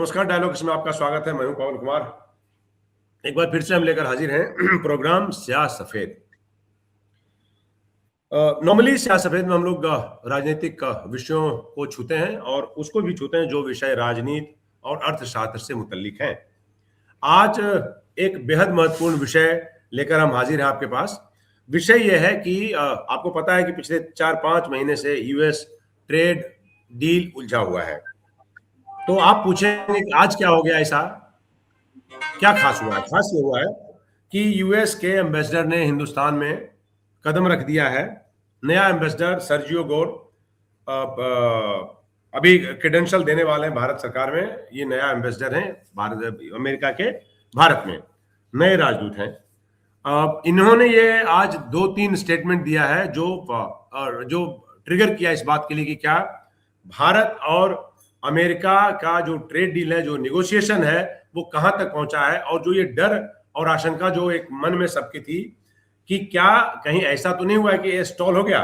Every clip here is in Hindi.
नमस्कार डायलॉग्स में आपका स्वागत है। मैं हूं पवन कुमार। एक बार फिर से हम लेकर हाजिर हैं प्रोग्राम स्याह सफेद। नॉर्मली स्याह सफेद में हम लोग राजनीतिक विषयों को छूते हैं और उसको भी छूते हैं जो विषय राजनीति और अर्थशास्त्र से मुतल्लिक हैं। आज एक बेहद महत्वपूर्ण विषय लेकर हम हाजिर हैं आपके पास। विषय यह है कि आपको पता है कि पिछले 4-5 महीने से यूएस ट्रेड डील उलझा हुआ है। तो आप पूछेंगे कि आज क्या हो गया, ऐसा क्या खास हुआ है? खास ये हुआ है कि यूएस के एम्बेसडर ने हिंदुस्तान में कदम रख दिया है। नया एम्बेसडर सर्जियो गोर अभी क्रेडेंशियल देने वाले हैं भारत सरकार में। ये नया एम्बेसडर हैं भारत अमेरिका के भारत में, नए राजदूत हैं। इन्होंने ये आज 2-3 स्टेटमेंट दिया है जो ट्रिगर किया इस बात के लिए कि क्या भारत और अमेरिका का जो ट्रेड डील है, जो निगोशिएशन है, वो कहां तक पहुंचा है। और जो ये डर और आशंका जो एक मन में सबकी थी कि क्या कहीं ऐसा तो नहीं हुआ है कि ये स्टॉल हो गया,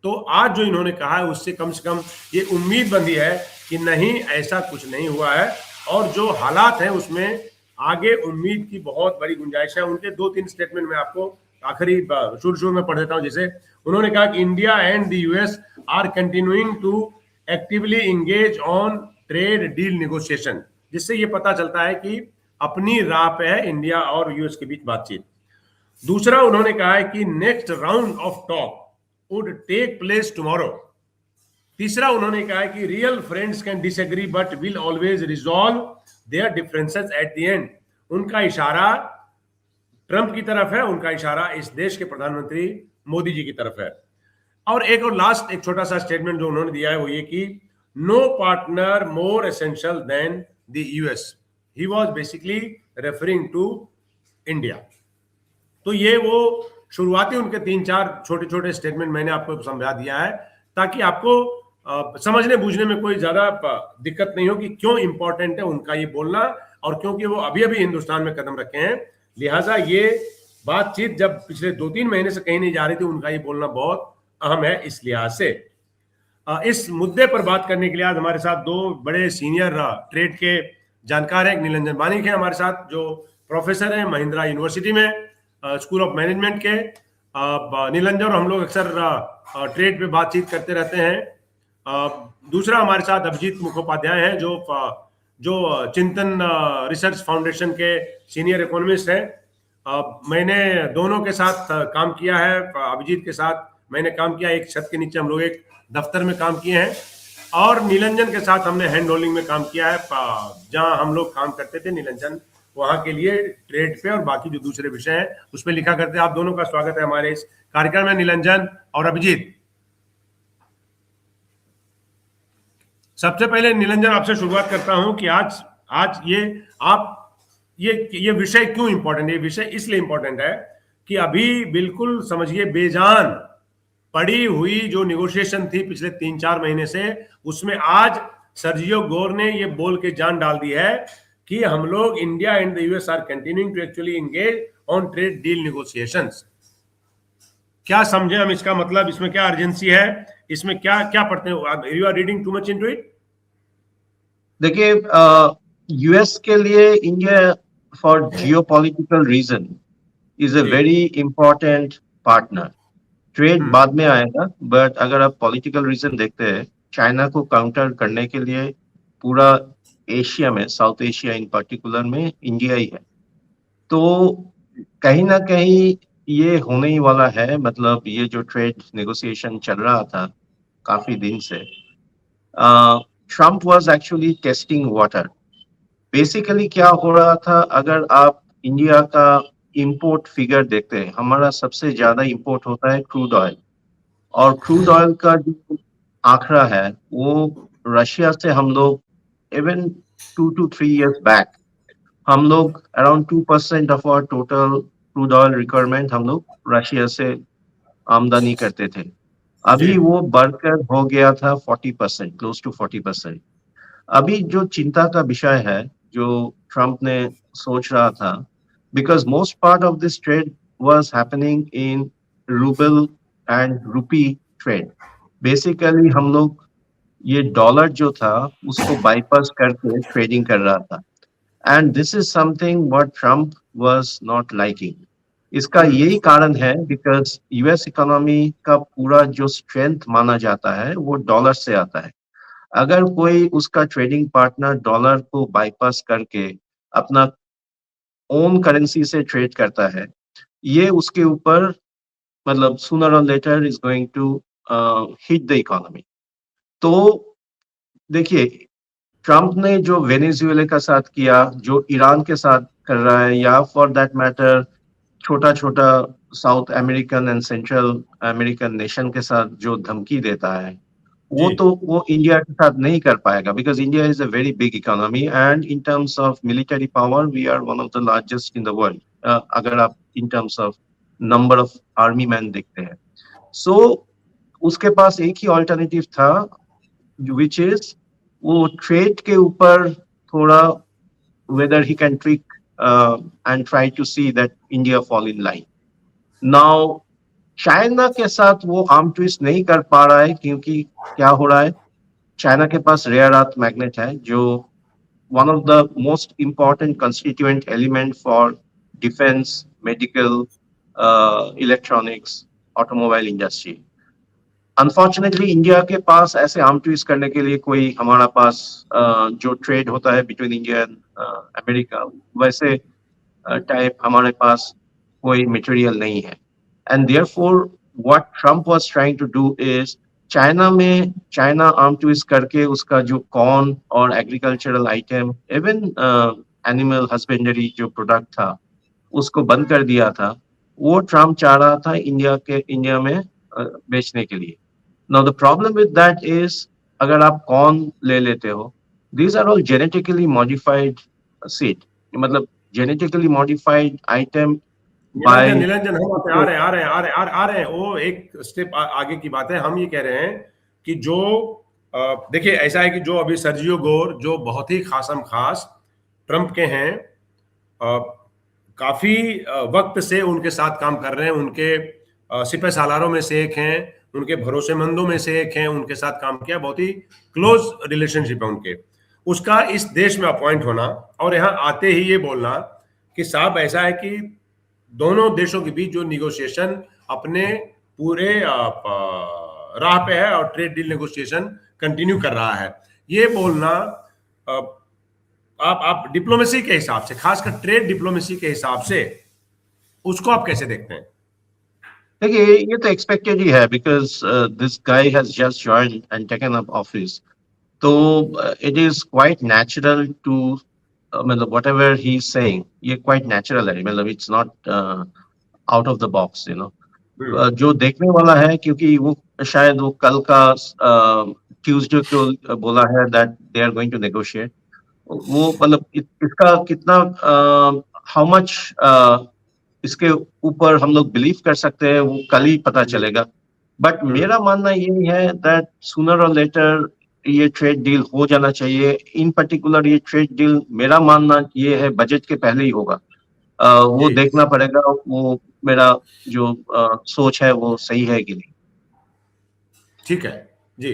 तो आज जो इन्होंने कहा है उससे कम से कम ये उम्मीद बंधी है कि नहीं, ऐसा कुछ नहीं हुआ है। और जो हालात हैं उसमें आगे उम्मीद की बहुत बड़ी गुंजाइश है। उनके 2-3 स्टेटमेंट में आपको आखिरी शुरू में पढ़ देता हूं। जैसे उन्होंने कहा कि India and the US are continuing to actively engage on trade deal negotiation, जिससे ये पता चलता है कि अपनी राह पे है इंडिया और यूएस के बीच बातचीत। दूसरा, उन्होंने कहा है कि next round of talk would take place tomorrow. तीसरा, उन्होंने कहा है कि real friends can disagree but will always resolve their differences at the end. उनका इशारा ट्रंप की तरफ है, उनका इशारा इस देश के प्रधानमंत्री मोदी जी की तरफ है। और लास्ट एक छोटा सा स्टेटमेंट जो उन्होंने दिया है वो ये कि no partner more essential than the US. He was basically referring to India. तो ये वो शुरुआती उनके 3-4 छोटे छोटे स्टेटमेंट मैंने आपको समझा दिया है ताकि आपको समझने बूझने में कोई ज्यादा दिक्कत नहीं हो कि क्यों इंपॉर्टेंट है उनका ये बोलना, और क्योंकि वो अभी अभी हिंदुस्तान में कदम रखे हैं, लिहाजा ये बातचीत जब पिछले 2-3 महीने से कहीं नहीं जा रही थी, उनका ये बोलना बहुत अहम है। इस लिहाज से इस मुद्दे पर बात करने के लिए आज हमारे साथ 2 बड़े सीनियर ट्रेड के जानकार हैं। नीलंजन बानिक हैं हमारे साथ, जो प्रोफेसर हैं महिंद्रा यूनिवर्सिटी में स्कूल ऑफ मैनेजमेंट के। नीलंजन और हम लोग अक्सर ट्रेड पे बातचीत करते रहते हैं। दूसरा हमारे साथ अभिजीत मुखोपाध्याय हैं जो चिंतन रिसर्च फाउंडेशन के सीनियर इकोनॉमिस्ट हैं। मैंने दोनों के साथ काम किया है। अभिजीत के साथ मैंने काम किया, एक छत के नीचे हम लोग एक दफ्तर में काम किए हैं, और नीलंजन के साथ हमने हैंड होल्डिंग में काम किया है। जहां हम लोग काम करते थे, नीलंजन वहां के लिए ट्रेड पे और बाकी जो दूसरे विषय हैं उस पर लिखा करते हैं। आप दोनों का स्वागत है हमारे इस कार्यक्रम में, नीलंजन और अभिजीत। सबसे पहले नीलंजन आपसे शुरुआत करता हूं कि आज ये विषय क्यों इंपॉर्टेंट है? ये विषय इसलिए इंपॉर्टेंट है कि अभी बिल्कुल समझिए बेजान पड़ी हुई जो निगोशिएशन थी पिछले 3-4 महीने से, उसमें आज सर्जियो गोर ने ये बोल के जान डाल दी है कि हम लोग India and the US are continuing to actually engage on trade deal negotiations. क्या समझे हम इसका मतलब? इसमें क्या अर्जेंसी है? इसमें क्या क्या पढ़ते हैं? You are reading too much into it? देखिए, यूएस के लिए India for geopolitical reason is a very important partner. Trade बाद में आएगा, बट अगर आप पॉलिटिकल रीजन देखते हैं, चाइना को काउंटर करने के लिए पूरा एशिया में, साउथ एशिया इन पर्टिकुलर में इंडिया ही है। तो कहीं ना कहीं ये होने ही वाला है। मतलब ये जो ट्रेड नेगोशिएशन चल रहा था काफी दिन से, Trump was actually testing water. Basically क्या हो रहा था, अगर आप इंडिया का इंपोर्ट फिगर देखते हैं, हमारा सबसे ज्यादा इंपोर्ट होता है क्रूड ऑयल, और क्रूड ऑयल का जो आंकड़ा है वो रशिया से हम लोग इवन 2 to 3 years बैक हम लोग around 2% of our total crude oil requirement हम लोग रशिया से आमदनी करते थे। अभी वो बढ़कर हो गया था 40%, क्लोज टू 40%। अभी जो चिंता का विषय है जो ट्रम्प ने सोच रहा था, because most part of this trade was happening in rouble and रूपी ट्रेड। बेसिकली हम लोग ये डॉलर जो था उसको बाईपास करके ट्रेडिंग कर रहा था। And this is something what Trump was not liking. इसका यही कारण है बिकॉज यूएस इकोनॉमी का पूरा जो स्ट्रेंथ माना जाता है वो डॉलर से आता है। अगर कोई उसका ट्रेडिंग पार्टनर डॉलर को बाईपास करके अपना ओन करेंसी से ट्रेड करता है, ये उसके ऊपर मतलब सूनर और later is going to hit the economy. तो देखिए, ट्रम्प ने जो वेनेजुएला का साथ किया, जो ईरान के साथ कर रहा है, या फॉर दैट मैटर छोटा छोटा south American and central American nation के साथ जो धमकी देता है, जी वो इंडिया के साथ नहीं कर पाएगा because India is a very big economy and in terms of military power we are one of the largest in the world. अगर आप in terms of number of army man देखते हैं, सो उसके पास एक ही ऑल्टरनेटिव था विच इज वो ट्रेड के ऊपर थोड़ा whether he can trick and try to see that India fall in line. Now, China के साथ वो आर्म ट्विस्ट नहीं कर पा रहा है क्योंकि क्या हो रहा है, चाइना के पास रेयर अर्थ मैग्नेट है जो one of the most important constituent element for defense, medical, electronics, automobile industry. Unfortunately India के पास ऐसे आर्म ट्विस्ट करने के लिए कोई हमारा पास जो ट्रेड होता है बिटवीन इंडिया एंड अमेरिका, वैसे टाइप हमारे पास कोई मटेरियल नहीं है। And therefore what Trump was trying to do is China arm twist करके उसका जो कॉर्न और agricultural item, even animal husbandry जो प्रोडक्ट था उसको बंद कर दिया था। वो ट्रम्प चाह रहा था इंडिया में बेचने के लिए। Now the problem with that is अगर आप कॉर्न ले लेते हो, these are all genetically modified seed, मतलब genetically modified item by Niranjan Niranjan हम आ रहे हैं वो एक स्टेप आगे की बात है। हम ये कह रहे हैं कि जो देखिए ऐसा है कि जो अभी सर्जियो गोर जो बहुत ही खासम खास ट्रम्प के हैं, काफी वक्त से उनके साथ काम कर रहे हैं, उनके सिपह सालारों में से एक हैं, उनके भरोसेमंदों में से एक हैं, उनके साथ काम किया, बहुत ही क्लोज रिलेशनशिप है उनके। उसका इस देश में अपॉइंट होना और यहाँ आते ही ये बोलना कि साहब ऐसा है कि दोनों देशों के बीच जो निगोशिएशन अपने पूरे राह पे है और ट्रेड डील नेगोशिएशन कंटिन्यू कर रहा है, ये बोलना आप डिप्लोमेसी के हिसाब से, खासकर ट्रेड डिप्लोमेसी के हिसाब से उसको आप कैसे देखते हैं? देखिए, ये तो एक्सपेक्टेड ही है because this guy has just joined and taken up office. तो it is quite natural to मतलब whatever he is saying, ये क्वाइट नेचुरल है, मतलब it's not out of the box, you know. जो देखने वाला है, क्योंकि वो शायद वो कल का ट्यूसडे को बोला है that they are going to negotiate. वो मतलब इसका कितना हाउ मच इसके ऊपर हम लोग बिलीव कर सकते हैं वो कल ही पता चलेगा। बट मेरा मानना यही है दैट सूनर और लेटर ये ट्रेड डील हो जाना चाहिए। इन पर्टिकुलर ये ट्रेड डील मेरा मानना ये है बजट के पहले ही होगा। वो देखना पड़ेगा वो मेरा जो सोच है वो सही है कि नहीं। ठीक है जी।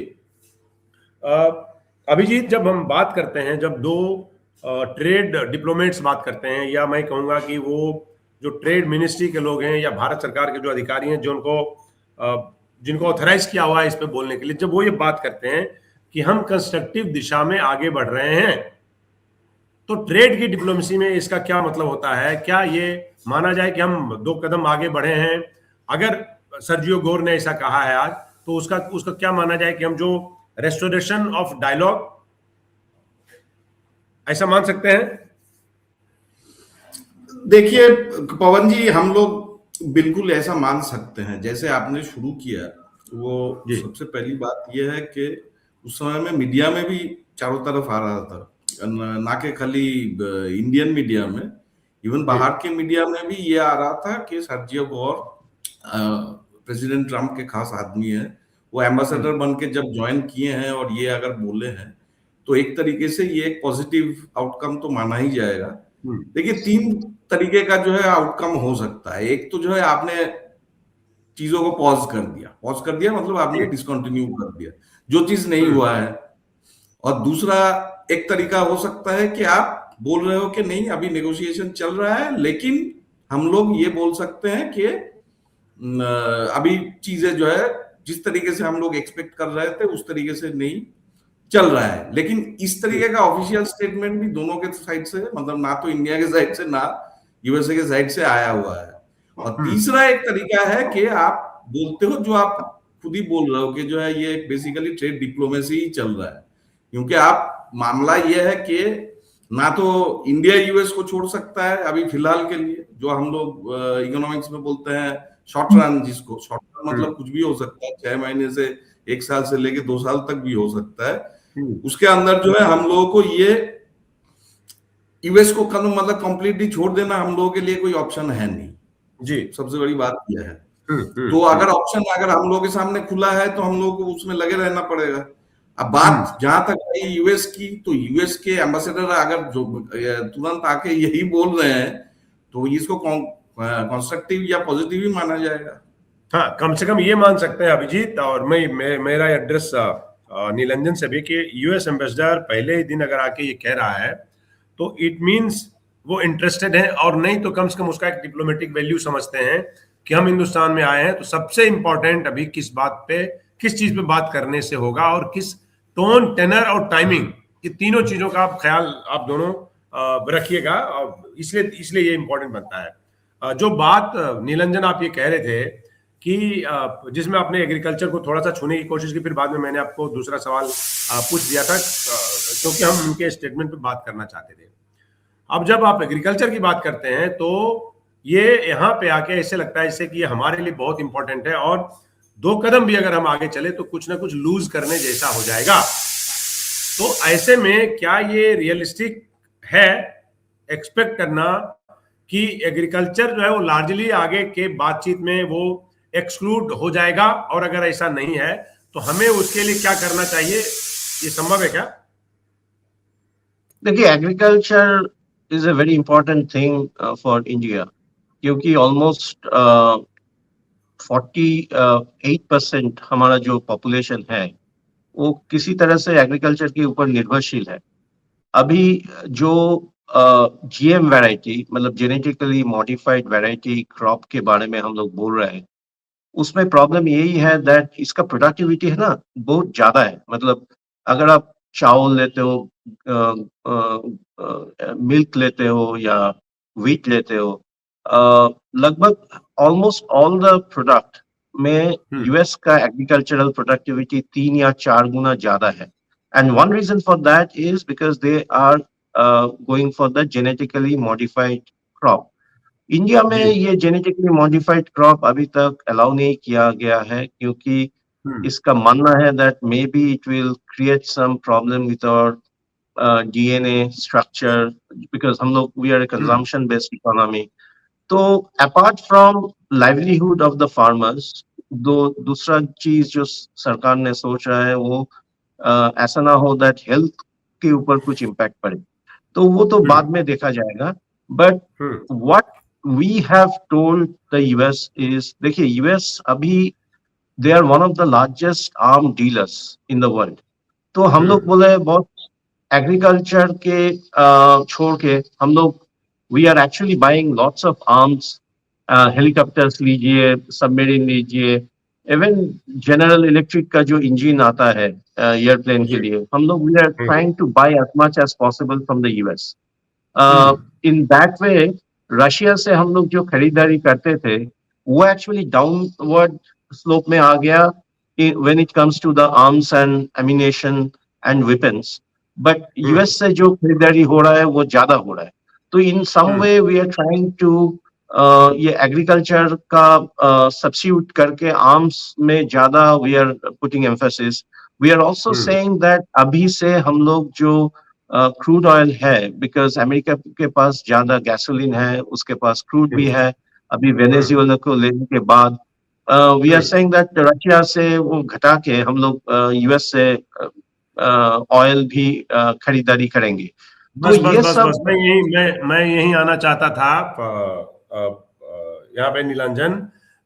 अभिजीत, जब हम बात करते हैं, जब दो ट्रेड डिप्लोमेट्स बात करते हैं, या मैं कहूँगा कि वो जो ट्रेड मिनिस्ट्री के लोग हैं या भारत सरकार के जो अधिकारी हैं जो उनको जिनको ऑथराइज किया हुआ है इस पे बोलने के लिए, जब वो ये बात करते हैं कि हम कंस्ट्रक्टिव दिशा में आगे बढ़ रहे हैं, तो ट्रेड की डिप्लोमेसी में इसका क्या मतलब होता है? क्या ये माना जाए कि हम 2 कदम आगे बढ़े हैं? अगर सर्जियो गोर ने ऐसा कहा है आज, तो उसका क्या माना जाए कि हम जो रेस्टोरेशन ऑफ डायलॉग, ऐसा मान सकते हैं? देखिए पवन जी, हम लोग बिल्कुल ऐसा मान सकते हैं। जैसे आपने शुरू किया, वो सबसे पहली बात यह है कि उस समय में मीडिया में भी चारों तरफ आ रहा था, ना कि खाली इंडियन मीडिया में, इवन बाहर के मीडिया में भी ये आ रहा था कि सर्जियो गोर प्रेसिडेंट ट्रम्प के खास आदमी है, वो एम्बेसडर बन के जब ज्वाइन किए हैं और ये अगर बोले हैं तो एक तरीके से ये एक पॉजिटिव आउटकम तो माना ही जाएगा। देखिए 3 तरीके का जो है आउटकम हो सकता है। एक तो जो है आपने चीजों को पॉज कर दिया मतलब आपने डिसकंटिन्यू कर दिया, जो चीज नहीं हुआ है। और दूसरा एक तरीका हो सकता है कि आप बोल रहे हो कि नहीं अभी नेगोशिएशन चल रहा है, लेकिन हम लोग ये बोल सकते हैं कि अभी चीजें जो है जिस तरीके से हम लोग एक्सपेक्ट कर रहे थे उस तरीके से नहीं चल रहा है। लेकिन इस तरीके का ऑफिशियल स्टेटमेंट भी दोनों के साइड से, मतलब ना तो इंडिया के साइड से ना यूएसए के साइड से आया हुआ है। और तीसरा एक तरीका है कि आप बोलते हो, जो आप खुद ही बोल रहे हो कि जो है ये बेसिकली ट्रेड डिप्लोमेसी ही चल रहा है, क्योंकि आप मामला ये है कि ना तो इंडिया यूएस को छोड़ सकता है अभी फिलहाल के लिए, जो हम लोग इकोनॉमिक्स में बोलते हैं शॉर्ट रन, जिसको शॉर्ट रन मतलब कुछ भी हो सकता है, 6 महीने से 1 साल से लेके 2 साल तक भी हो सकता है। उसके अंदर जो है हम लोगों को ये यूएस को मतलब कंप्लीटली छोड़ देना हम लोगों के लिए कोई ऑप्शन है नहीं जी। सबसे बड़ी बात यह है। तो अगर ऑप्शन अगर हम लोगों के सामने खुला है तो हम लोगों को उसमें लगे रहना पड़ेगा। अब बात जहां तक आई यूएस की, तो यूएस के एम्बेसडर अगर जो तुरंत आके यही बोल रहे हैं तो इसको कंस्ट्रक्टिव या पॉजिटिव ही माना जाएगा। हाँ, कम से कम ये मान सकते हैं अभिजीत, और मेरा एड्रेस नीलंजन से भी, कि यूएस एम्बेसडर पहले ही दिन अगर आके ये कह रहा है तो इट मींस वो इंटरेस्टेड है, और नहीं तो कम से कम उसका एक डिप्लोमेटिक वैल्यू समझते हैं कि हम हिंदुस्तान में आए हैं तो सबसे इंपॉर्टेंट अभी किस बात पे, किस चीज पे बात करने से होगा, और किस टोन, टेनर और टाइमिंग, ये तीनों चीजों का आप ख्याल आप दोनों रखिएगा, और इसलिए ये इंपॉर्टेंट बनता है। जो बात नीलंजन आप ये कह रहे थे कि जिसमें आपने एग्रीकल्चर को थोड़ा सा छूने की कोशिश की, फिर बाद में मैंने आपको दूसरा सवाल पूछ दिया था, क्योंकि हम उनके स्टेटमेंट पे बात करना चाहते थे। अब जब आप एग्रीकल्चर की बात करते हैं तो ये यहाँ पे आके ऐसे लगता है इससे कि ये हमारे लिए बहुत इंपॉर्टेंट है, और 2 कदम भी अगर हम आगे चले तो कुछ ना कुछ लूज करने जैसा हो जाएगा। तो ऐसे में क्या ये रियलिस्टिक है एक्सपेक्ट करना कि एग्रीकल्चर जो है वो लार्जली आगे के बातचीत में वो एक्सक्लूड हो जाएगा, और अगर ऐसा नहीं है तो हमें उसके लिए क्या करना चाहिए, ये संभव है क्या? देखिए, agriculture is a very important thing for India, क्योंकि ऑलमोस्ट 48% हमारा जो पॉपुलेशन है वो किसी तरह से एग्रीकल्चर के ऊपर निर्भरशील है। अभी जो जीएम वैरायटी, मतलब जेनेटिकली मॉडिफाइड वैरायटी क्रॉप के बारे में हम लोग बोल रहे हैं, उसमें प्रॉब्लम यही है दैट इसका प्रोडक्टिविटी है ना बहुत ज्यादा है। मतलब अगर आप चावल लेते हो, मिल्क लेते हो या व्हीट लेते हो, लगभग ऑलमोस्ट ऑल द प्रोडक्ट में यूएस का एग्रीकल्चरल प्रोडक्टिविटी 3 या 4 गुना ज्यादा है। And one reason for that is because they are going for the genetically modified crop. India में ये जेनेटिकली मॉडिफाइड क्रॉप अभी तक अलाउ नहीं किया गया है, क्योंकि इसका मानना है that may be it will create some problem with our DNA structure, because हम लोग we are a consumption based economy. तो apart from livelihood of the farmers, दूसरा चीज जो सरकार ने सोच रहा है वो ऐसा ना हो दैट हेल्थ के ऊपर कुछ इम्पैक्ट पड़े, तो वो तो बाद में देखा जाएगा। But what we have told the US is, देखिए US अभी they are one of the largest arm dealers in the world। तो हम लोग बोले बहुत एग्रीकल्चर के छोड़ के हम लोग we are actually buying lots of arms, helicopters लीजिए, सबमरीन लीजिए, इवन जनरल इलेक्ट्रिक का जो इंजन आता है एयरप्लेन के लिए, हम लोग we are trying to buy as much as possible from the US। in that way Russia से हम लोग जो खरीदारी करते थे वो एक्चुअली डाउनवर्ड स्लोप में आ गया when it comes to the arms and ammunition and weapons. But US से जो खरीदारी हो रहा है वो ज्यादा हो रहा है। तो in some way we are trying to ये एग्रीकल्चर का सब्स्टिट्यूट करके आर्म्स में ज्यादा we are putting emphasis. We are also saying that अभी से हम लोग जो क्रूड ऑयल है, बिकॉज अमेरिका के पास ज्यादा गैसोलीन है, उसके पास क्रूड भी है अभी वेनेजुएला को लेने के बाद, we are saying that Russia से वो घटा के हम लोग यूएस से ऑयल भी खरीदारी करेंगे। बस तो बस ये बस सब बस मैं यही आना चाहता था यहाँ पे नीलांजन,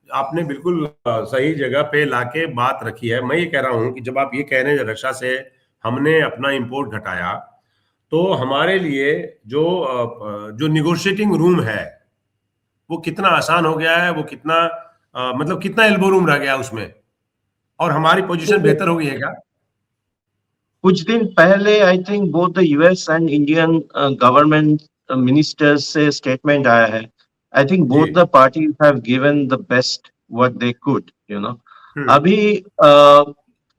आपने बिल्कुल सही जगह पे लाके बात रखी है। मैं ये कह रहा हूं कि जब आप ये कह रहे हैं रक्षा से हमने अपना इंपोर्ट घटाया, तो हमारे लिए जो निगोशिएटिंग रूम है वो कितना आसान हो गया है, वो कितना मतलब कितना एल्बो रूम रह गया उसमें, और हमारी पोजीशन तो बेहतर हो गई है क्या? कुछ दिन पहले I think both the US and Indian government ministers से स्टेटमेंट आया है। आई थिंक जी। Both the parties have given the best what they could, you know. Hmm. अभी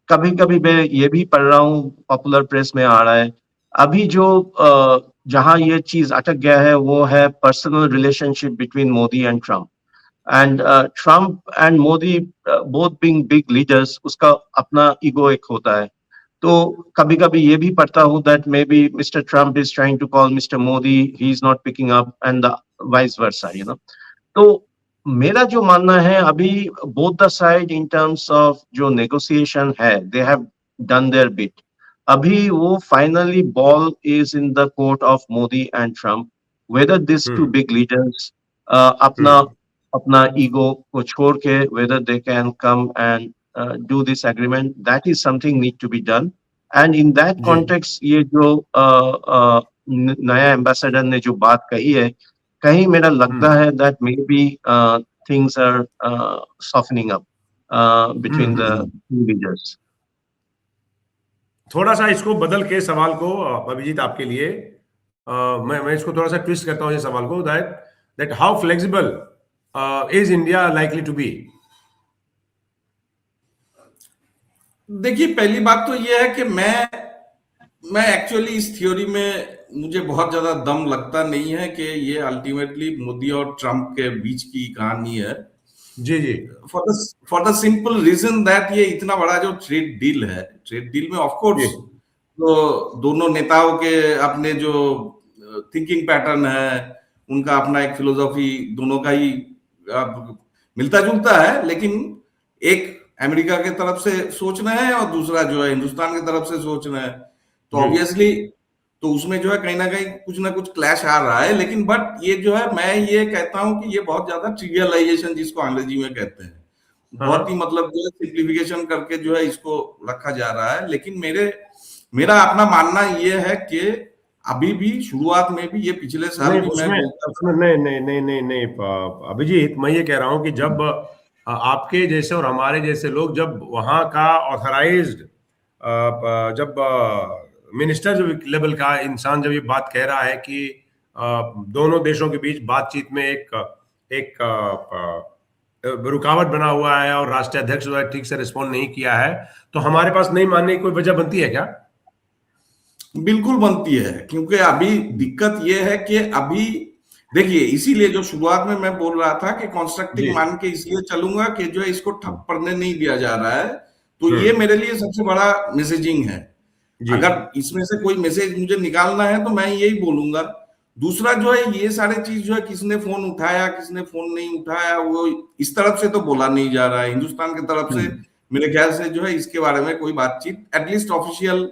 कभी कभी मैं ये भी पढ़ रहा हूँ, पॉपुलर प्रेस में आ रहा है, अभी जो जहां ये चीज अटक गया है वो है personal relationship between Modi and Trump. And Trump and Modi both being big leaders, उसका अपना ईगो एक होता है। तो कभी कभी ये भी पढ़ता हूँ that may be Mr Trump is trying to call Mr Modi, he is not picking up and the vice versa, you know. तो मेरा जो मानना है, अभी both the side in terms of जो नेगोशिएशन है, they have done their bit. अभी वो finally ball is in the court of Modi and Trump, whether this two hmm. Big leaders अपना हम्म। अपना ईगो को छोड़ के whether they can come and do this agreement, that is something need to be done. And in that जी। context, ये जो नया एम्बेसडर ने जो बात कही है, कहीं मेरा लगता हम्म। है that maybe things are softening up between the hmm. two leaders. थोड़ा सा इसको बदल के सवाल को अभिजीत आपके लिए मैं इसको थोड़ा सा ट्विस्ट करता हूँ ये सवाल को, that that how flexible is India likely to be? देखिए, पहली बात तो ये है कि मैं एक्चुअली इस थ्योरी में मुझे बहुत ज्यादा दम लगता नहीं है कि ये अल्टीमेटली मोदी और ट्रम्प के बीच की कहानी है। जी जी। For the simple reason that ये इतना बड़ा जो ट्रेड डील है, ट्रेड डील में ऑफ जी। कोर्स तो दोनों नेताओं के अपने जो थिंकिंग पैटर्न है, उनका अपना एक फिलोसॉफी दोनों का ही मिलता जुलता है, लेकिन एक अमेरिका के तरफ से सोचना है और दूसरा जो है हिंदुस्तान की तरफ से सोचना है। तो ऑब्वियसली तो उसमें जो है कहीं ना कुछ क्लैश आ रहा है। लेकिन बट ये जो है, मैं ये कहता हूं कि ये बहुत ज्यादा ट्रिवियलाइजेशन जिसको अंग्रेजी में कहते हैं, बहुत ही मतलब जो है सिंप्लीफिकेशन करके जो है इसको रखा जा रहा है। लेकिन मेरा अपना मानना ये है कि अभी भी शुरुआत में भी ये पिछले साल नहीं भी मैं उसमें बोलता उसमें नहीं नहीं नहीं नहीं नहीं अभिजीत, मैं ये कह रहा हूँ कि जब आपके जैसे और हमारे जैसे लोग जब वहाँ का ऑथराइज्ड जब मिनिस्टर जो लेवल का इंसान जब ये बात कह रहा है कि दोनों देशों के बीच बातचीत में एक एक रुकावट बना हुआ है और राष्ट्रीय अध्यक्ष जो है ठीक से रिस्पॉन्ड नहीं किया है, तो हमारे पास नहीं मानने की कोई वजह बनती है क्या? बिल्कुल बनती है, क्योंकि अभी दिक्कत ये है कि अभी देखिए, इसीलिए जो शुरुआत में मैं बोल रहा था कि कॉन्स्ट्रक्टिव मान के इसलिए चलूंगा कि जो है इसको ठप पड़ने नहीं दिया जा रहा है। तो ये मेरे लिए सबसे बड़ा मैसेजिंग है। अगर इसमें से कोई मैसेज मुझे निकालना है तो मैं यही बोलूंगा। दूसरा जो है, ये सारे चीज जो है किसने फोन उठाया किसने फोन नहीं उठाया, वो इस तरफ से तो बोला नहीं जा रहा है। हिंदुस्तान की तरफ से मेरे ख्याल से जो है इसके बारे में कोई बातचीत एटलीस्ट ऑफिशियल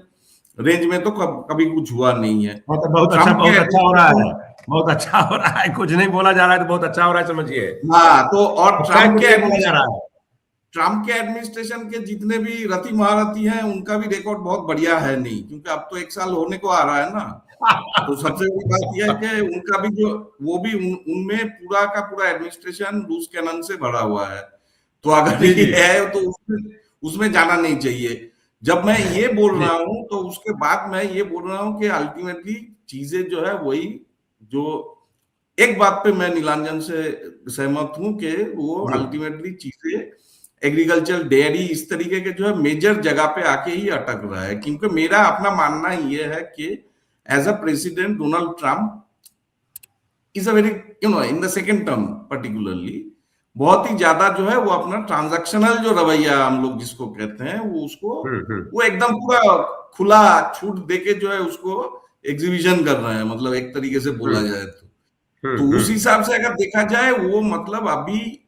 रेंज में तो कभी कुछ हुआ नहीं है। बहुत अच्छा हो रहा है, बहुत अच्छा हो रहा है। कुछ नहीं बोला जा रहा है तो बहुत अच्छा हो रहा है, समझिए। हाँ, तो और ट्रम्प के एडमिनिस्ट्रेशन के जितने भी रथी महारथी हैं उनका भी रिकॉर्ड बहुत बढ़िया है नहीं, क्योंकि अब तो 1 साल होने को आ रहा है ना। तो सबसे बड़ी बात यह है कि उनका भी जो वो भी उनमें पूरा का पूरा एडमिनिस्ट्रेशन रूस कैनन से भरा हुआ है। तो अगर ये है तो उसमें जाना नहीं चाहिए। जब मैं ये बोल रहा हूं तो उसके बाद मैं ये बोल रहा हूं कि अल्टीमेटली चीजें जो है वही, जो एक बात पे मैं नीलांजन से सहमत हूं कि वो अल्टीमेटली चीजें एग्रीकल्चर डेयरी इस तरीके के जो है मेजर जगह पे आके ही अटक रहा है। क्योंकि मेरा अपना मानना ये है कि as a president Donald Trump is a very in the second term particularly बहुत ही ज्यादा जो है वो अपना ट्रांजैक्शनल जो रवैया हम लोग जिसको कहते हैं वो उसको वो एकदम पूरा खुला छूट देके जो है उसको एग्जीबिशन कर रहे हैं, मतलब एक तरीके से बोला जाए तो उस हिसाब से अगर देखा जाए वो मतलब अभी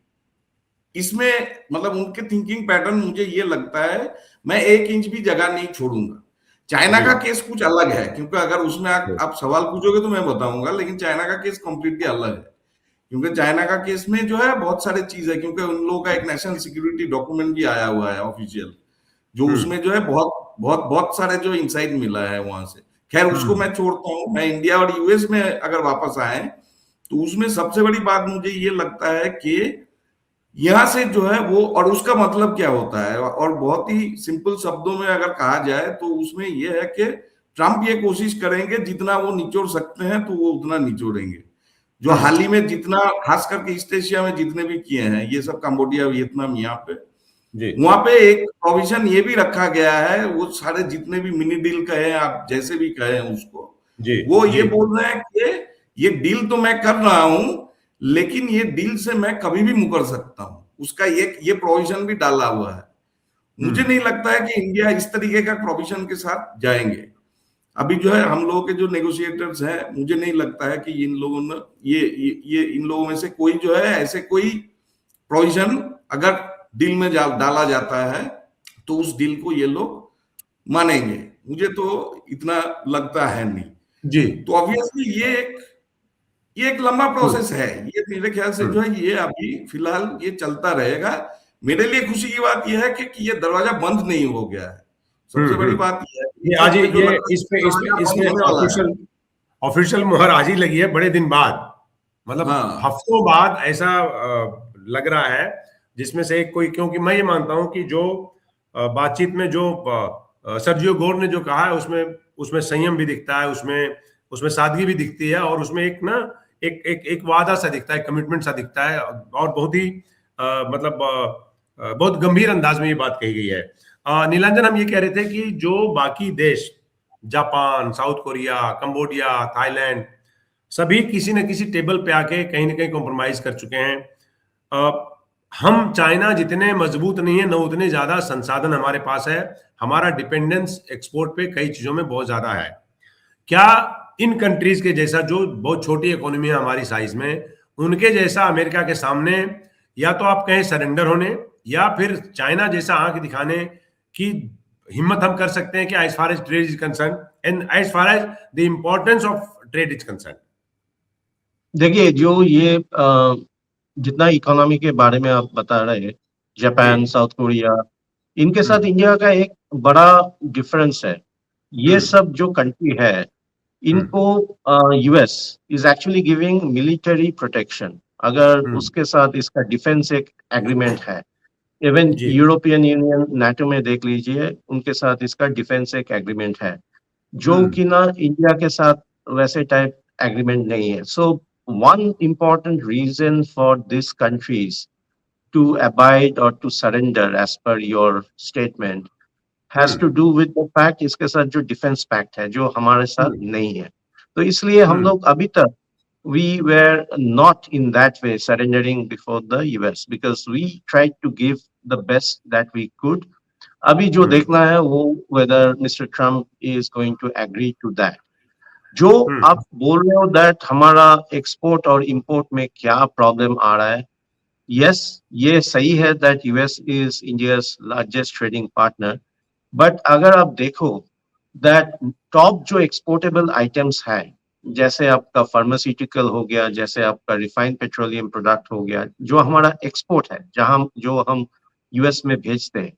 इसमें मतलब उनके थिंकिंग पैटर्न मुझे ये लगता है, मैं 1 इंच भी जगह नहीं छोड़ूंगा। चाइना का केस कुछ अलग है, क्योंकि अगर उसमें आप सवाल पूछोगे तो मैं बताऊंगा, लेकिन चाइना का केस कंप्लीटली अलग है। क्योंकि चाइना का केस में जो है बहुत सारे चीज है, क्योंकि उन लोगों का एक नेशनल सिक्योरिटी डॉक्यूमेंट भी आया हुआ है ऑफिशियल, जो उसमें जो है बहुत बहुत बहुत सारे जो इंसाइट मिला है वहां से। खैर उसको मैं छोड़ता हूँ, मैं इंडिया और यूएस में अगर वापस आए तो उसमें सबसे बड़ी बात मुझे ये लगता है कि यहाँ से जो है वो, और उसका मतलब क्या होता है, और बहुत ही सिंपल शब्दों में अगर कहा जाए तो उसमें यह है कि ट्रंप ये कोशिश करेंगे जितना वो निचोड़ सकते हैं तो वो उतना निचोड़ेंगे। जो हाल ही में जितना, खास करके ईस्ट एशिया में जितने भी किए हैं ये सब, कंबोडिया, वियतनाम, यहाँ पे वहां पे एक प्रोविजन ये भी रखा गया है, वो सारे जितने भी मिनी डील कहे आप जैसे भी कहे उसको, वो ये बोल रहे हैं कि ये डील तो मैं कर रहा हूं लेकिन ये डील से मैं कभी भी मुकर सकता हूं, उसका ये प्रोविजन भी डाला हुआ है। मुझे नहीं लगता है कि इंडिया इस तरीके का प्रोविजन के साथ जाएंगे। अभी जो है हम लोगों के जो नेगोशिएटर्स हैं, मुझे नहीं लगता है कि इन लोगों ने ये इन लोगों में से कोई जो है ऐसे कोई प्रोविजन अगर डील में डाला जाता है तो उस डील को ये लोग मानेंगे, मुझे तो इतना लगता है नहीं जी। तो ऑब्वियसली ये एक लंबा प्रोसेस है, ये मेरे ख्याल से जो है ये अभी फिलहाल ये चलता रहेगा। मेरे लिए खुशी की बात यह है कि ये दरवाजा बंद नहीं हो गया है, सबसे बड़ी बात ये आज ये इसमें ऑफिशियल मुहर आज ही लगी है, बड़े दिन बाद, मतलब हफ्तों बाद ऐसा लग रहा है, जिसमें से एक कोई, क्योंकि मैं ये मानता हूं कि जो बातचीत में जो सर्जियो गोर ने जो कहा है उसमें संयम भी दिखता है, उसमें सादगी भी दिखती है, और उसमें एक ना एक वादा सा दिखता है, कमिटमेंट सा दिखता है, और बहुत ही मतलब बहुत गंभीर अंदाज में ये बात कही गई है। नीलांजन, हम ये कह रहे थे कि जो बाकी देश, Japan, south Korea, Cambodia, Thailand, सभी किसी न किसी टेबल पे आके कहीं ना कहीं कॉम्प्रोमाइज कर चुके हैं। हम चाइना जितने मजबूत नहीं है, न उतने ज्यादा संसाधन हमारे पास है, हमारा डिपेंडेंस एक्सपोर्ट पे कई चीजों में बहुत ज्यादा है। क्या इन कंट्रीज के जैसा, जो बहुत छोटी इकोनॉमी है हमारी साइज में, उनके जैसा अमेरिका के सामने या तो आप कहें सरेंडर होने, या फिर चाइना जैसा आंख दिखाने की हिम्मत हम कर सकते हैं कि as far as trade is concern and as far as the importance of trade is concern? देखिए, जो ये जितना इकोनॉमी के बारे में आप बता रहे हैं, जापान, साउथ कोरिया, इनके साथ इंडिया का एक बड़ा डिफरेंस है। ये सब जो कंट्री है, इनको US is actually giving military protection. अगर उसके साथ इसका डिफेंस एक एग्रीमेंट है, इवन यूरोपियन यूनियन, नाटो में देख लीजिए, उनके साथ इसका डिफेंस एक एग्रीमेंट है, जो कि ना इंडिया के साथ वैसे टाइप एग्रीमेंट नहीं है। सो one important reason for these countries to abide or to surrender as per your statement has to do with the fact इसके साथ जो डिफेंस पैक्ट है, जो हमारे साथ नहीं है। तो इसलिए हम लोग अभी तक we were not in that way surrendering before the US because we tried to give the best that we could. अभी जो देखना है वो whether Mr. Trump is going to agree to that. जो आप बोल रहे हो दैट हमारा एक्सपोर्ट और इंपोर्ट में क्या प्रॉब्लम आ रहा है, यस, ये सही है that US is India's largest trading partner, but अगर आप देखो दैट टॉप जो एक्सपोर्टेबल आइटम्स है, जैसे आपका फार्मास्यूटिकल हो गया, जैसे आपका रिफाइंड पेट्रोलियम प्रोडक्ट हो गया, जो हमारा एक्सपोर्ट है, जो हम यूएस में भेजते हैं,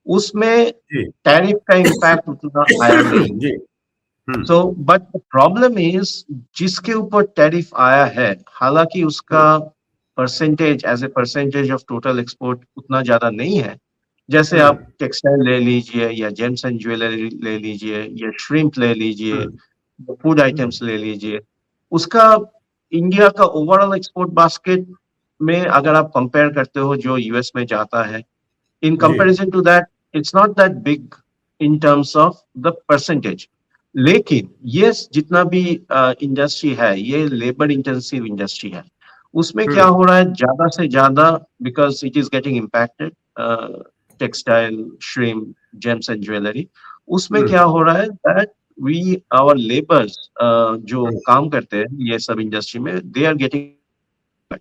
उसमें टैरिफ का इम्पैक्ट उतना आया नहीं। So, but the problem is जिसके ऊपर टैरिफ आया है, हालांकि उसका percentage as a percentage of total export उतना ज्यादा नहीं है। जैसे आप टेक्सटाइल ले लीजिए, या जेम्स एंड ज्वेलरी ले लीजिए, या श्रिम्प ले लीजिए, फूड आइटम्स ले लीजिए, उसका इंडिया का ओवरऑल एक्सपोर्ट बास्केट में अगर आप कंपेयर करते हो जो यूएस में जाता है, in comparison to that it's not that big in terms of the percentage. लेकिन ये जितना भी इंडस्ट्री है, ये लेबर इंटेंसिव इंडस्ट्री है, उसमें क्या हो रहा है, ज्यादा से ज्यादा, because it is getting impacted, textile, shrimp, James and jewellery, उसमें क्या हो रहा है दैट वी आवर लेबर्स जो काम करते हैं ये सब इंडस्ट्री में, दे आर गेटिंग,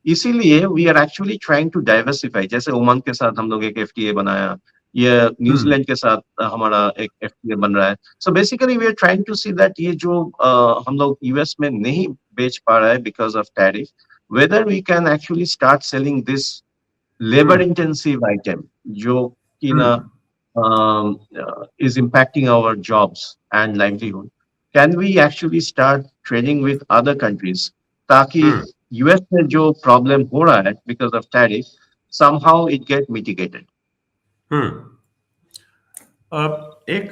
इसीलिए we are actually trying to diversify. जैसे ओमान के साथ हम लोग एक एफटीए बनाया, ये न्यूजीलैंड के साथ हमारा एक एफटीए बन रहा है। So basically we are trying to see that ये जो हम लोग यूएस में नहीं बेच पा रहा है because of tariff, whether we can actually start selling this labor intensive item जो कि ना is impacting our jobs and livelihood. Can we actually start trading with other countries ताकि US में जो problem हो रहा है because of tariff, somehow it get mitigated. एक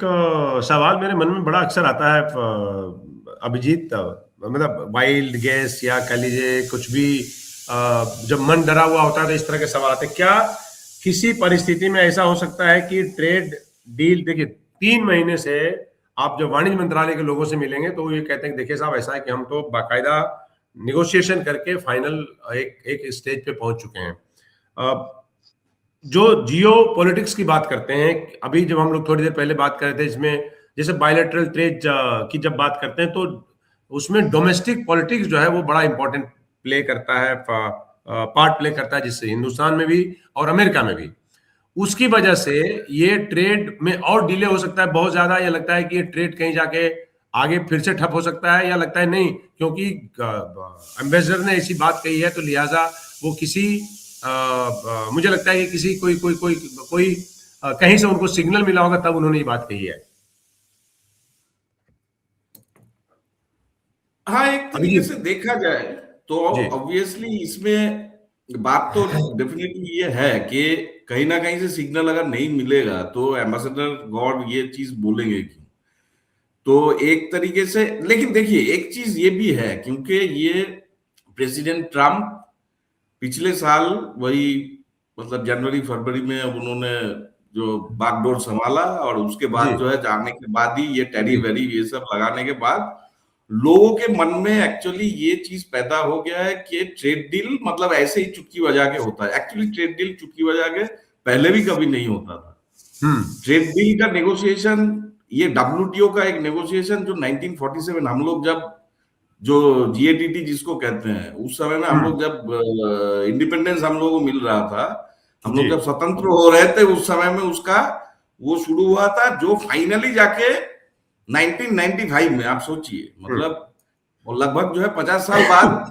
सवाल मेरे मन में बड़ा अक्सर आता है अभिजीत, मतलब वाइल्ड गैस या कह लीजिए कुछ भी, जब मन डरा हुआ होता है तो इस तरह के सवाल आते हैं। क्या किसी परिस्थिति में ऐसा हो सकता है कि ट्रेड डील, देखिए 3 महीने से आप जब वाणिज्य मंत्रालय के लोगों से मिलेंगे तो ये कहते हैं कि देखिए साहब ऐसा है कि हम तो बाकायदा निगोशिएशन करके फाइनल एक स्टेज पे पहुंच चुके हैं। जो जियो पॉलिटिक्स की बात करते हैं, अभी जब हम लोग थोड़ी देर पहले बात कर रहे थे, इसमें जैसे बायलैटरल ट्रेड की जब बात करते हैं तो उसमें डोमेस्टिक पॉलिटिक्स जो है वो बड़ा इंपॉर्टेंट प्ले करता है, पार्ट प्ले करता है, जिससे हिंदुस्तान में भी और अमेरिका में भी। उसकी वजह से ये ट्रेड में और डिले हो सकता है बहुत ज्यादा, या लगता है कि ये ट्रेड कहीं जाके आगे फिर से ठप हो सकता है, या लगता है नहीं क्योंकि एम्बेसडर ने ऐसी बात कही है तो लिहाजा वो किसी मुझे लगता है कि किसी कोई कहीं से उनको सिग्नल मिला होगा तब उन्होंने ये बात कही है। हाँ, एक तरीके से देखा जाए तो ऑब्वियसली इसमें बात तो डेफिनेटली ये है कि कहीं ना कहीं से सिग्नल अगर नहीं मिलेगा तो एम्बेसडर गॉड ये चीज बोलेंगे क्यों। तो एक तरीके से, लेकिन देखिए एक चीज ये भी है, क्योंकि ये प्रेसिडेंट ट्रम्प पिछले साल वही मतलब जनवरी फरवरी में अब उन्होंने जो बागडोर संभाला और उसके बाद जो है जाने के बाद ही ये टैरिफ वेरी ये सब लगाने के बाद लोगों के मन में एक्चुअली ये चीज पैदा हो गया है कि ट्रेड डील मतलब ऐसे ही चुटकी बजा के होता है। एक्चुअली ट्रेड डील चुटकी बजा के पहले भी कभी नहीं होता था। ट्रेड डील का नेगोशिएशन, ये WTO का एक नेगोशिएशन जो 1947 हम लोग जब जो GATT जिसको कहते हैं उस समय में हम लोग जब इंडिपेंडेंस हम लोगों को मिल रहा था, हम लोग जब स्वतंत्र हो रहे थे उस समय में उसका वो शुरू हुआ था, जो फाइनली जाके 1995 में, आप सोचिए मतलब लगभग जो है 50 साल बाद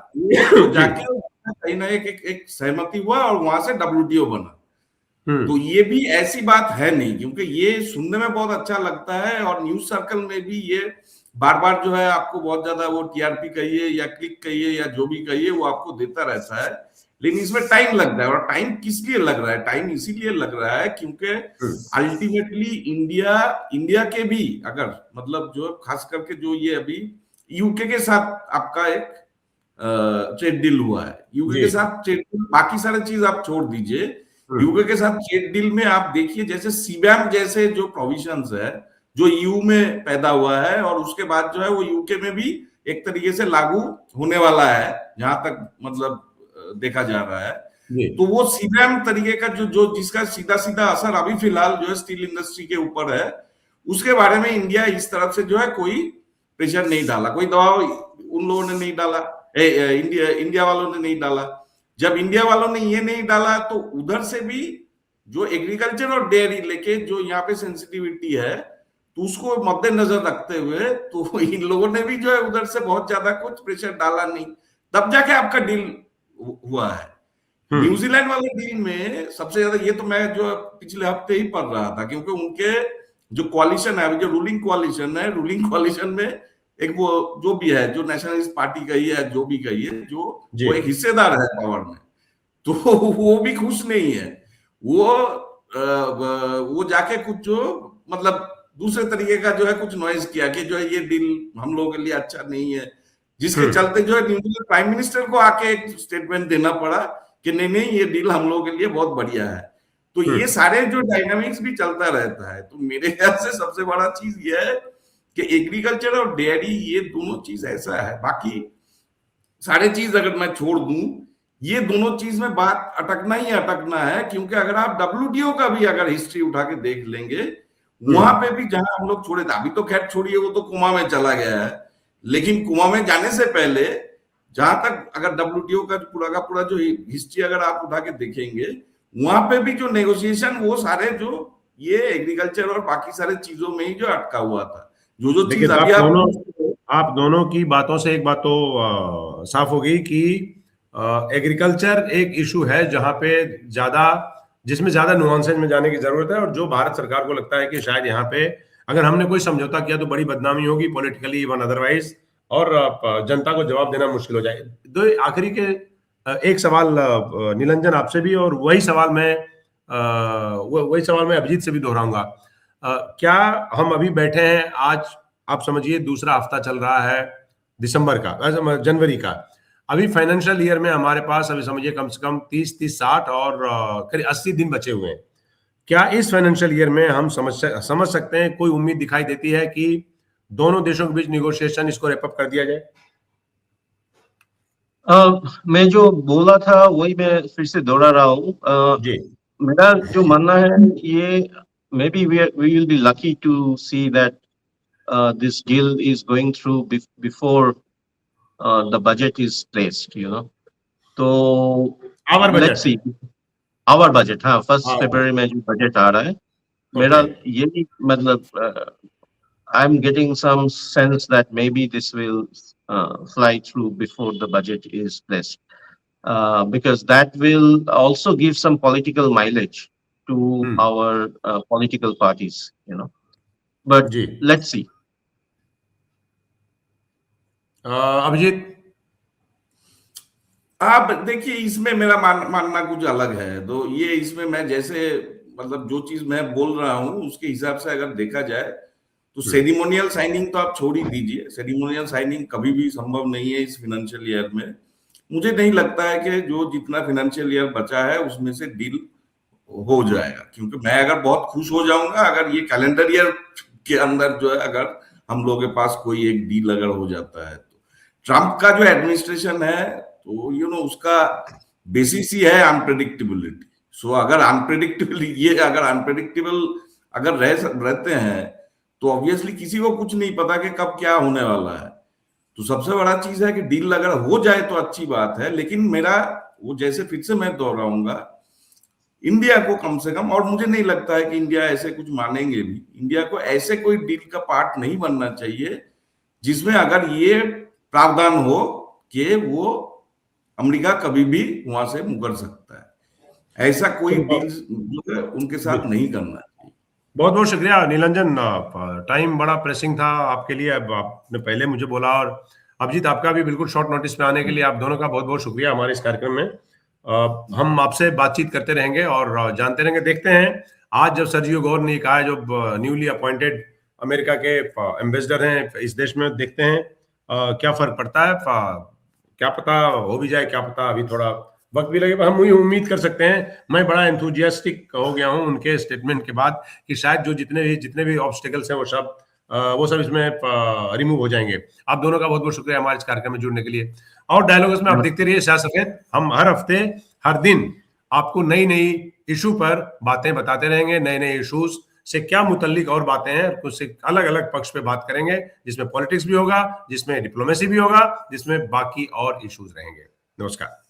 जाके कहीं ना एक सहमति हुआ और वहां से WTO बना। तो ये भी ऐसी बात है नहीं, क्योंकि ये सुनने में बहुत अच्छा लगता है और न्यूज सर्कल में भी ये बार बार जो है आपको बहुत ज्यादा वो TRP कहिए या क्लिक कहिए या जो भी कहिए वो आपको देता रहता है, लेकिन इसमें टाइम लगता है। और टाइम किस लिए लग रहा है? टाइम इसीलिए लग रहा है क्योंकि अल्टीमेटली इंडिया के भी अगर मतलब जो खास करके जो ये अभी यूके के साथ आपका एक ट्रेड डील हुआ है, यूके के साथ ट्रेड डील, बाकी सारे चीज आप छोड़ दीजिए, यूके के साथ ट्रेड डील में आप देखिए जैसे सीबैम जैसे जो प्रोविजंस है जो यूके में पैदा हुआ है और उसके बाद जो है वो यूके में भी एक तरीके से लागू होने वाला है जहां तक मतलब देखा जा रहा है। तो वो सीबैम तरीके का जो जिसका सीधा सीधा असर अभी फिलहाल जो है स्टील इंडस्ट्री के ऊपर है, उसके बारे में इंडिया इस तरफ से जो है कोई प्रेशर नहीं डाला, कोई दबाव उन लोगों ने नहीं डाला, इंडिया वालों ने नहीं डाला। जब इंडिया वालों ने ये नहीं डाला तो उधर से भी जो एग्रीकल्चर और डेयरी लेके जो यहाँ पे सेंसिटिविटी है तो उसको मद्देनजर रखते हुए तो इन लोगों ने भी जो है उधर से बहुत ज्यादा कुछ प्रेशर डाला नहीं, तब जाके आपका डील हुआ है। न्यूजीलैंड वाले डील में सबसे ज्यादा ये तो मैं जो पिछले हफ्ते ही पढ़ रहा था, क्योंकि उनके जो कोalition है, जो रूलिंग कोalition है, रूलिंग कोalition में एक वो जो भी है जो नेशनलिस्ट पार्टी का ही है, जो भी कही है, जो वो एक हिस्सेदार है पावर में, तो वो भी खुश नहीं है। वो जाके कुछ जो मतलब दूसरे तरीके का जो है कुछ नॉइज किया कि जो है ये डील हम लोगों के लिए अच्छा नहीं है, जिसके चलते जो है न्यूजीलैंड प्राइम मिनिस्टर को आके एक स्टेटमेंट देना पड़ा कि नहीं ये डील हम लोगों के लिए बहुत बढ़िया है। तो ये सारे जो डायनामिक्स भी चलता रहता है। तो मेरे ख्याल से सबसे बड़ा चीज ये है कि एग्रीकल्चर और डेयरी ये दोनों चीज ऐसा है, बाकी सारे चीज अगर मैं छोड़ दूं, ये दोनों चीज में बात अटकना ही अटकना है, क्योंकि अगर आप WTO का भी अगर हिस्ट्री उठा के देख लेंगे, वहां पे भी जहां हम लोग छोड़े थे, अभी तो खैर छोड़िए वो तो कुमा में चला गया है, लेकिन कुमा में जाने से पहले जहां तक अगर WTO का पूरा जो हिस्ट्री अगर आप उठा के देखेंगे, वहां पे भी जो नेगोशिएशन वो सारे जो ये एग्रीकल्चर और बाकी सारे चीजों में ही जो अटका हुआ था। जो चीज अभी आप दोनों की बातों से एक बात तो साफ हो गई कि एग्रीकल्चर एक इशू है जहां पे जिसमें ज्यादा नुआंसेज में जाने की जरूरत है, और जो भारत सरकार को लगता है कि शायद यहाँ पे अगर हमने कोई समझौता किया तो बड़ी बदनामी होगी पॉलिटिकली इवन अदरवाइज, और जनता को जवाब देना मुश्किल हो जाए। दो आखिरी के एक सवाल नीलंजन आपसे भी, और वही सवाल मैं अभिजीत से भी दोहराऊंगा। क्या हम अभी बैठे हैं, आज आप समझिए दूसरा हफ्ता चल रहा है दिसंबर का, जनवरी का, अभी फाइनेंशियल ईयर में हमारे पास अभी समझिए कम से कम 30, 60 और करीब 80 दिन बचे हुए हैं। क्या इस फाइनेंशियल ईयर में हम समझ सकते हैं, कोई उम्मीद दिखाई देती है कि दोनों देशों के बीच निगोशिएशन इसको रेपअप कर दिया जाए? मैं जो बोला था वही मैं फिर से दोहरा रहा हूँ। जी, मेरा जो मानना है, ये may be we will be lucky to see that this deal is going through before the budget is placed, you know. तो our let's budget, see. Our budget, हाँ, 1 हाँ, February में जो बजट आ रहा है, मेरा ओके, यही मतलब I'm getting some sense that maybe this will fly through before the budget is placed. Because that will also give some political mileage to our political parties, you know. But ji, let's see. Abhijit, आप देखिए, इसमें मेरा मानना कुछ अलग है। तो ये इसमें मैं जैसे मतलब जो चीज मैं बोल रहा हूँ उसके हिसाब से अगर देखा जाए तो सेरिमोनियल साइनिंग तो आप छोड़ ही दीजिए। सेरिमोनियल साइनिंग कभी भी संभव नहीं है इस फाइनेंशियल ईयर में। मुझे नहीं लगता है कि जो जितना फाइनेंशियल ईयर बचा है उसमें से डील हो जाएगा, क्योंकि मैं अगर बहुत खुश हो जाऊंगा अगर ये कैलेंडर ईयर के अंदर जो है अगर हम लोगों के पास कोई एक डील अगर हो जाता है। तो ट्रंप का जो एडमिनिस्ट्रेशन है तो उसका बेसिस ही है अनप्रेडिक्टेबिलिटी। सो अगर अनप्रेडिक्टेबल अगर रहते हैं तो ऑब्वियसली किसी को कुछ नहीं पता कि कब क्या होने वाला है। तो सबसे बड़ा चीज है कि डील अगर हो जाए तो अच्छी बात है, लेकिन मेरा वो जैसे फिर से मैं दोहराऊंगा, इंडिया को कम से कम, और मुझे नहीं लगता है कि इंडिया ऐसे कुछ मानेंगे भी, इंडिया को ऐसे कोई डील का पार्ट नहीं बनना चाहिए जिसमें अगर ये प्रावधान हो कि वो अमेरिका कभी भी वहां से मुकर सकता है। ऐसा कोई डील जो है उनके साथ नहीं करना चाहिए। बहुत बहुत शुक्रिया नीलंजन, टाइम बड़ा प्रेसिंग था आपके लिए, अब आपने पहले मुझे बोला, और अभिजीत आपका भी बिल्कुल शॉर्ट नोटिस में आने के लिए आप दोनों का बहुत बहुत शुक्रिया हमारे इस कार्यक्रम में। हम आपसे बातचीत करते रहेंगे और जानते रहेंगे। देखते हैं आज जब सर्जियो गौर ने कहा है, जो न्यूली अपॉइंटेड अमेरिका के एम्बेसडर हैं इस देश में, देखते हैं क्या फर्क पड़ता है। क्या पता हो भी जाए, क्या पता अभी थोड़ा वक्त भी लगे। हम वही उम्मीद कर सकते हैं। मैं बड़ा एंथुजियास्टिक हो गया हूं उनके स्टेटमेंट के बाद कि शायद जो जितने भी ऑब्स्टिकल्स हैं वो सब इसमें रिमूव हो जाएंगे। आप दोनों का बहुत बहुत शुक्रिया हमारे इस कार्यक्रम में जुड़ने के लिए। और डायलॉग्स में आप देखते रहिए शाह सफेद। हम हर हफ्ते हर दिन आपको नई नई इशू पर बातें बताते रहेंगे, नए नए इशूज से क्या मुतल्लिक और बातें हैं, उससे अलग अलग पक्ष पे बात करेंगे, जिसमें पॉलिटिक्स भी होगा, जिसमें डिप्लोमेसी भी होगा, जिसमें बाकी और इश्यूज रहेंगे। नमस्कार।